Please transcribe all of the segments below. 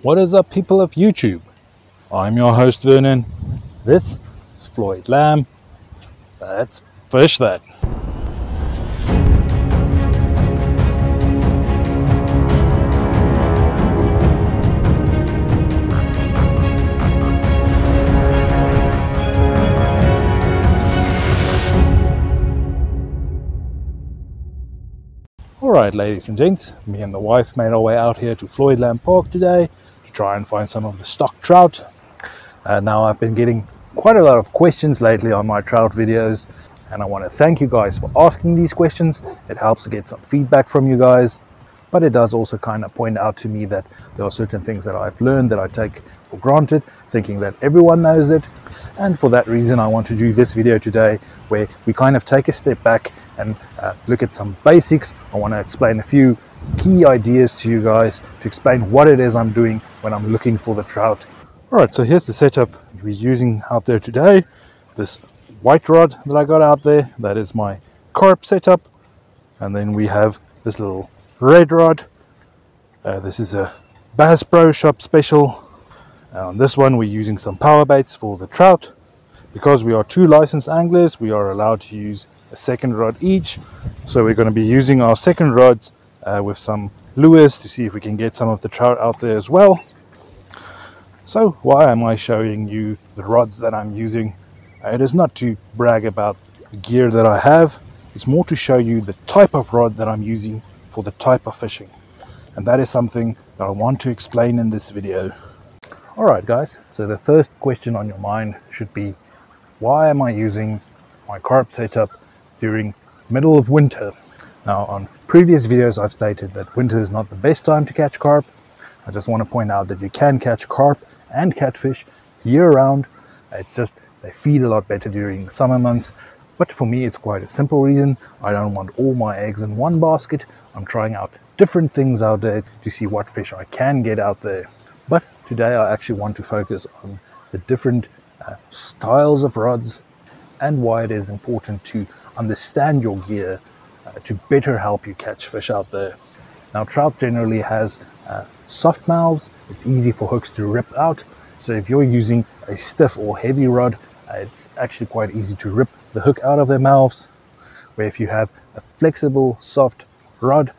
What is up, people of YouTube? I'm your host Vernon. This is Floyd Lamb. Let's fish that. Alright, ladies and gents, me and the wife made our way out here to Floyd Lamb Park today to try and find some of the stock trout. Now I've been getting quite a lot of questions lately on my trout videos, and I want to thank you guys for asking these questions. It helps to get some feedback from you guys, but it does also kind of point out to me that there are certain things that I've learned that I take for granted, thinking that everyone knows it. And for that reason, I want to do this video today where we kind of take a step back and look at some basics. I want to explain a few key ideas to you guys to explain what it is I'm doing when I'm looking for the trout. Alright, so here's the setup we're using out there today. This white rod that I got out there, that is my Carp setup. And then we have this little red rod. This is a Bass Pro Shop special. On this one we're using some power baits for the trout. Because we are two licensed anglers, we are allowed to use a second rod each. So we're going to be using our second rods with some lures to see if we can get some of the trout out there as well. So why am I showing you the rods that I'm using? It is not to brag about the gear that I have. It's more to show you the type of rod that I'm using for the type of fishing. And that is something that I want to explain in this video. Alright guys, so the first question on your mind should be, why am I using my Carp setup during middle of winter? Now, on previous videos I've stated that winter is not the best time to catch carp. I just want to point out that you can catch carp and catfish year round. It's just they feed a lot better during the summer months. But for me it's quite a simple reason. I don't want all my eggs in one basket. I'm trying out different things out there to see what fish I can get out there. But today I actually want to focus on the different styles of rods and why it is important to understand your gear to better help you catch fish out there. Now, trout generally has soft mouths. It's easy for hooks to rip out. So if you're using a stiff or heavy rod, it's actually quite easy to rip the hook out of their mouths. Where if you have a flexible, soft rod,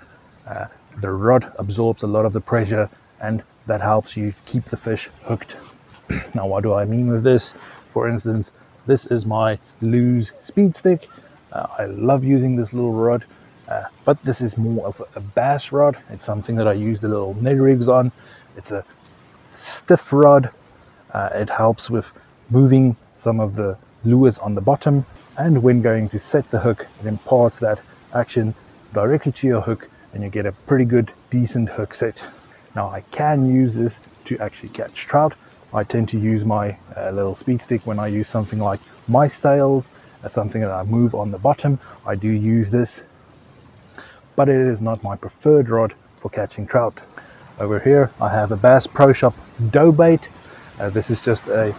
the rod absorbs a lot of the pressure, and that helps you keep the fish hooked. Now, what do I mean with this? For instance, this is my loose speed stick. I love using this little rod, but this is more of a bass rod. It's something that I use the little Ned rigs on. It's a stiff rod. It helps with moving some of the lures on the bottom, and when going to set the hook, it imparts that action directly to your hook, and you get a pretty good, decent hook set. Now, I can use this to actually catch trout. I tend to use my little speed stick when I use something like mice tails, something that I move on the bottom. I do use this, but it is not my preferred rod for catching trout. Over here I have a Bass Pro Shop dough bait. This is just a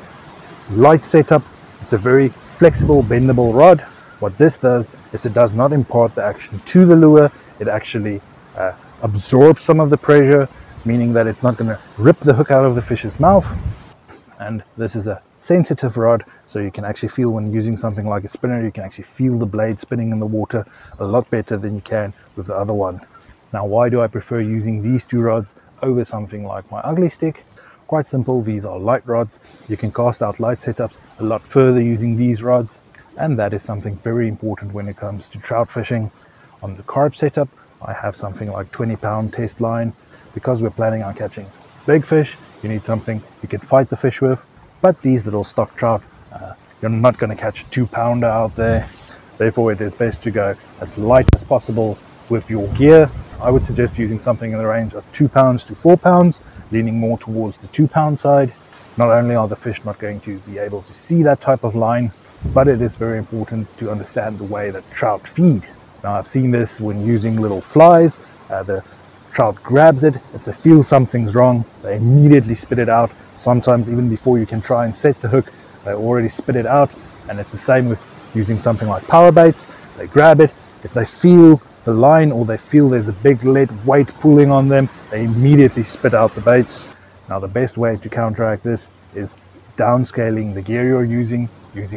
light setup. It's a very flexible, bendable rod. What this does is it does not impart the action to the lure. It actually absorbs some of the pressure, meaning that it's not going to rip the hook out of the fish's mouth. And this is a sensitive rod, so you can actually feel, when using something like a spinner, you can actually feel the blade spinning in the water a lot better than you can with the other one. Now, why do I prefer using these two rods over something like my ugly stick? Quite simple, these are light rods. You can cast out light setups a lot further using these rods, and that is something very important when it comes to trout fishing. On the Carp setup, I have something like 20-pound test line. Because we're planning on catching big fish, you need something you can fight the fish with. But these little stock trout, you're not going to catch a 2-pounder out there. Therefore, it is best to go as light as possible with your gear. I would suggest using something in the range of 2 pounds to 4 pounds, leaning more towards the 2-pound side. Not only are the fish not going to be able to see that type of line, but it is very important to understand the way that trout feed. Now, I've seen this when using little flies. The trout grabs it. If they feel something's wrong, they immediately spit it out. Sometimes even before you can try and set the hook, they already spit it out. And it's the same with using something like power baits. They grab it. If they feel the line or they feel there's a big lead weight pulling on them, they immediately spit out the baits. Now the best way to counteract this is downscaling the gear you're using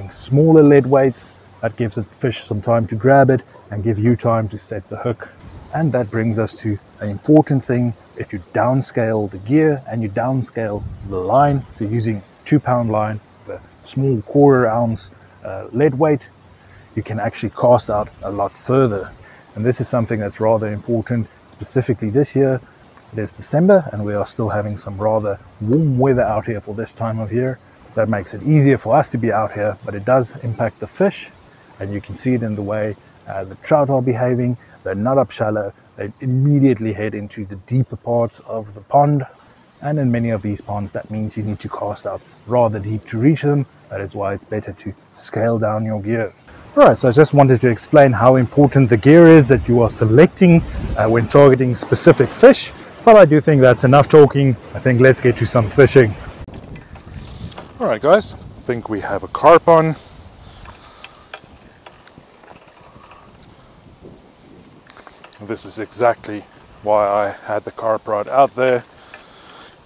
smaller lead weights. That gives the fish some time to grab it and give you time to set the hook. And that brings us to an important thing. If you downscale the gear and you downscale the line, if you're using 2-pound line, the small 1/4 ounce lead weight, you can actually cast out a lot further. And this is something that's rather important, specifically this year. It is December and we are still having some rather warm weather out here for this time of year. That makes it easier for us to be out here, but it does impact the fish, and you can see it in the way the trout are behaving. They're not up shallow, they immediately head into the deeper parts of the pond, and in many of these ponds that means you need to cast out rather deep to reach them. That is why it's better to scale down your gear. Alright, so I just wanted to explain how important the gear is that you are selecting when targeting specific fish, but I do think that's enough talking. I think let's get to some fishing. Alright guys, I think we have a carp on. This is exactly why I had the carp rod out there.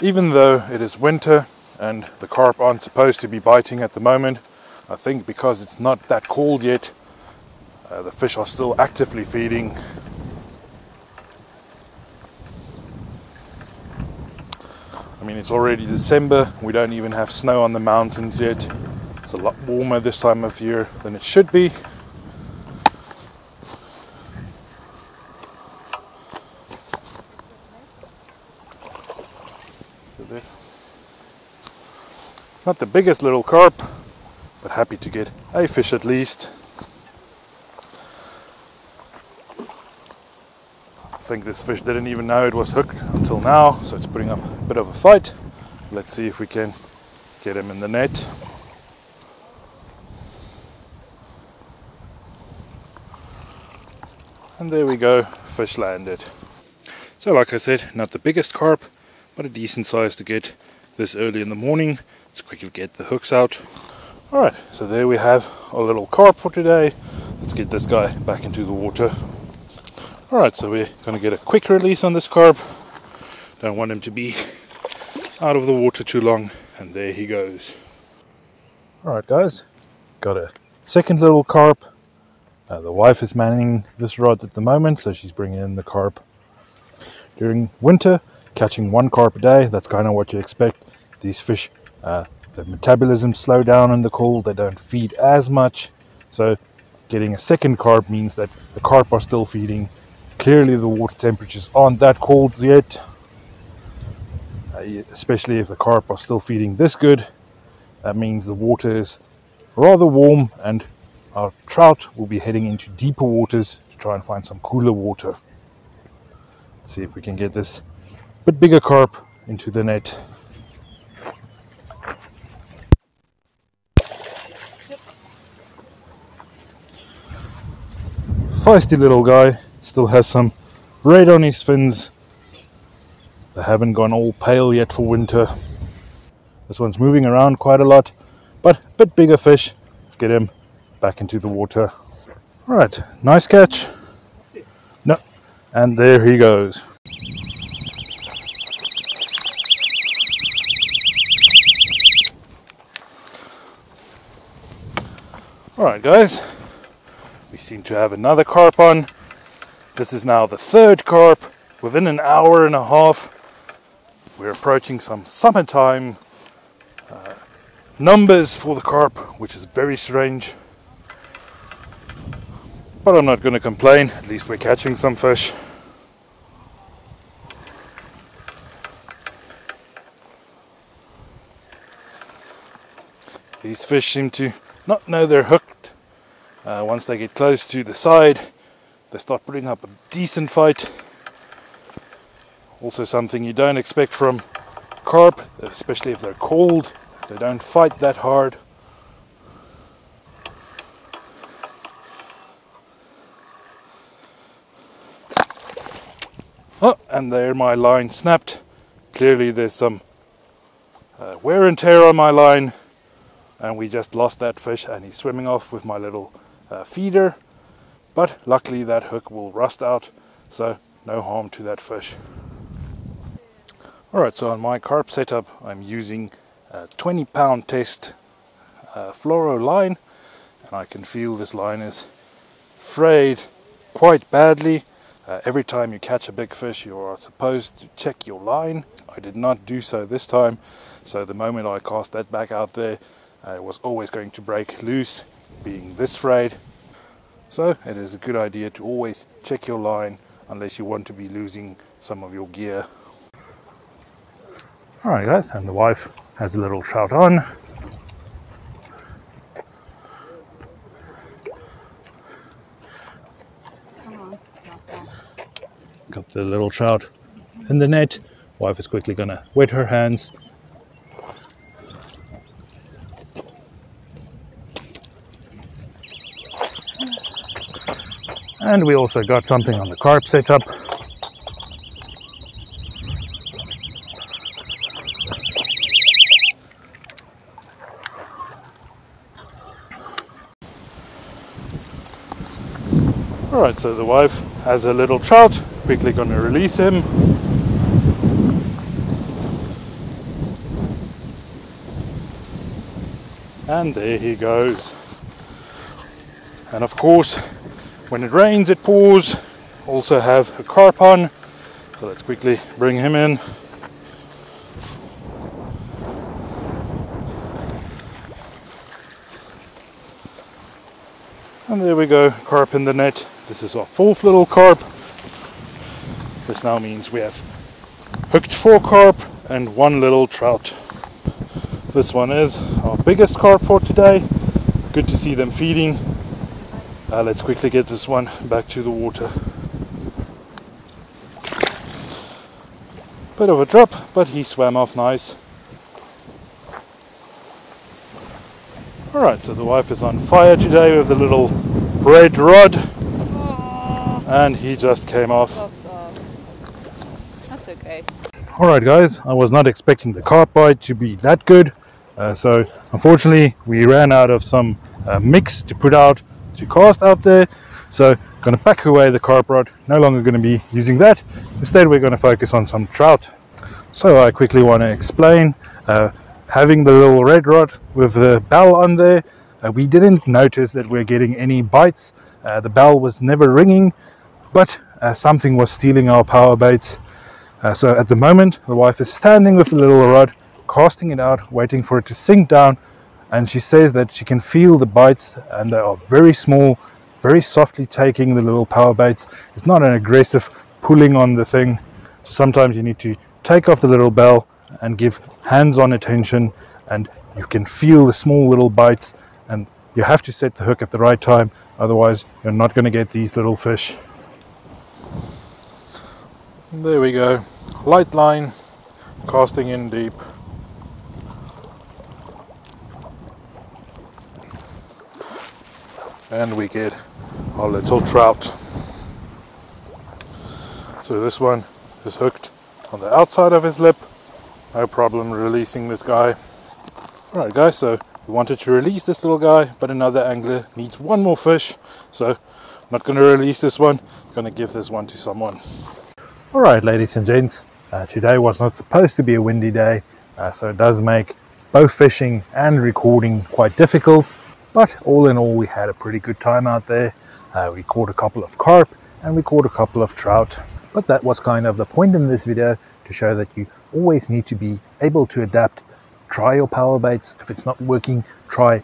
Even though it is winter and the carp aren't supposed to be biting at the moment, I think because it's not that cold yet, the fish are still actively feeding. I mean, it's already December, we don't even have snow on the mountains yet. It's a lot warmer this time of year than it should be. Not the biggest little carp, but happy to get a fish at least. I think this fish didn't even know it was hooked until now, so it's putting up a bit of a fight. Let's see if we can get him in the net. And there we go, fish landed. So like I said, not the biggest carp, but a decent size to get this early in the morning. Let's quickly get the hooks out. Alright, so there we have our little carp for today. Let's get this guy back into the water. Alright, so we're going to get a quick release on this carp. Don't want him to be out of the water too long. And there he goes. Alright guys, got a second little carp. The wife is manning this rod at the moment, so she's bringing in the carp. During winter, catching 1 carp a day, that's kind of what you expect. These fish, their metabolism slow down in the cold, they don't feed as much, so getting a second carp means that the carp are still feeding. Clearly the water temperatures aren't that cold yet, especially if the carp are still feeding this good. That means the water is rather warm and our trout will be heading into deeper waters to try and find some cooler water. Let's see if we can get this bit bigger carp into the net. Feisty little guy, still has some red on his fins. They haven't gone all pale yet for winter. This one's moving around quite a lot, but a bit bigger fish. Let's get him back into the water. Alright, nice catch. No, and there he goes. Alright guys, we seem to have another carp on. This is now the 3rd carp within an hour and a half. We're approaching some summertime numbers for the carp, which is very strange. But I'm not going to complain, at least we're catching some fish. These fish seem to not know they're hooked. Once they get close to the side, they start putting up a decent fight. Also something you don't expect from carp, especially if they're cold. They don't fight that hard. Oh, and there my line snapped. Clearly there's some wear and tear on my line, and we just lost that fish and he's swimming off with my little feeder. But luckily that hook will rust out, so no harm to that fish. Alright, so on my carp setup I'm using a 20-pound test fluoro line, and I can feel this line is frayed quite badly. Every time you catch a big fish you are supposed to check your line. I did not do so this time, so the moment I cast that back out there it was always going to break loose, being this frayed. So it is a good idea to always check your line unless you want to be losing some of your gear. Alright guys, and the wife has a little trout on. Got the little trout in the net. Wife is quickly gonna wet her hands. And we also got something on the carp setup. Alright, so the wife has a little trout, quickly gonna release him. And there he goes. And of course, when it rains it pours. Also have a carp on, so let's quickly bring him in. And there we go, carp in the net. This is our fourth little carp. This now means we have hooked 4 carp and 1 little trout. This one is our biggest carp for today. Good to see them feeding. Let's quickly get this one back to the water. Bit of a drop, but he swam off nice. Alright, so the wife is on fire today with the little red rod. And he just came off. That's okay. Alright guys, I was not expecting the carp bite to be that good. So unfortunately we ran out of some mix to put out to cast out there. So going to pack away the carp rod. No longer going to be using that. Instead we're going to focus on some trout. So I quickly want to explain. Having the little red rod with the bell on there, we didn't notice that we're getting any bites. The bell was never ringing, but something was stealing our power baits. So at the moment the wife is standing with the little rod, casting it out, waiting for it to sink down, and she says that she can feel the bites and they are very small, very softly taking the little power baits. It's not an aggressive pulling on the thing. So sometimes you need to take off the little bell and give hands-on attention, and you can feel the small little bites, and you have to set the hook at the right time, otherwise you're not going to get these little fish. There we go, light line, casting in deep. And we get our little trout. So this one is hooked on the outside of his lip. No problem releasing this guy. Alright guys, so we wanted to release this little guy, but another angler needs one more fish. So I'm not going to release this one, I'm going to give this one to someone. Alright ladies and gents, today was not supposed to be a windy day, so it does make both fishing and recording quite difficult. But all in all we had a pretty good time out there. We caught a couple of carp and we caught a couple of trout. But that was kind of the point in this video, to show that you always need to be able to adapt. Try your power baits. If it's not working, try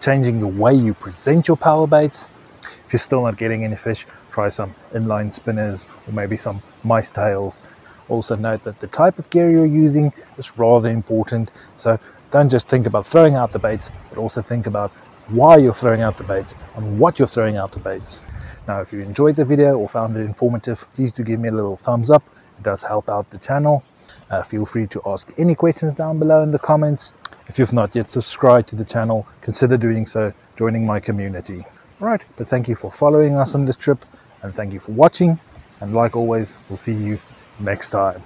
changing the way you present your power baits. If you're still not getting any fish, try some inline spinners or maybe some mice tails. Also note that the type of gear you're using is rather important. So don't just think about throwing out the baits, but also think about why you're throwing out the baits and what you're throwing out the baits. Now if you enjoyed the video or found it informative, please do give me a little thumbs up. It does help out the channel. Feel free to ask any questions down below in the comments. If you've not yet subscribed to the channel, consider doing so, joining my community. Alright, but thank you for following us on this trip, and thank you for watching, and like always, we'll see you next time.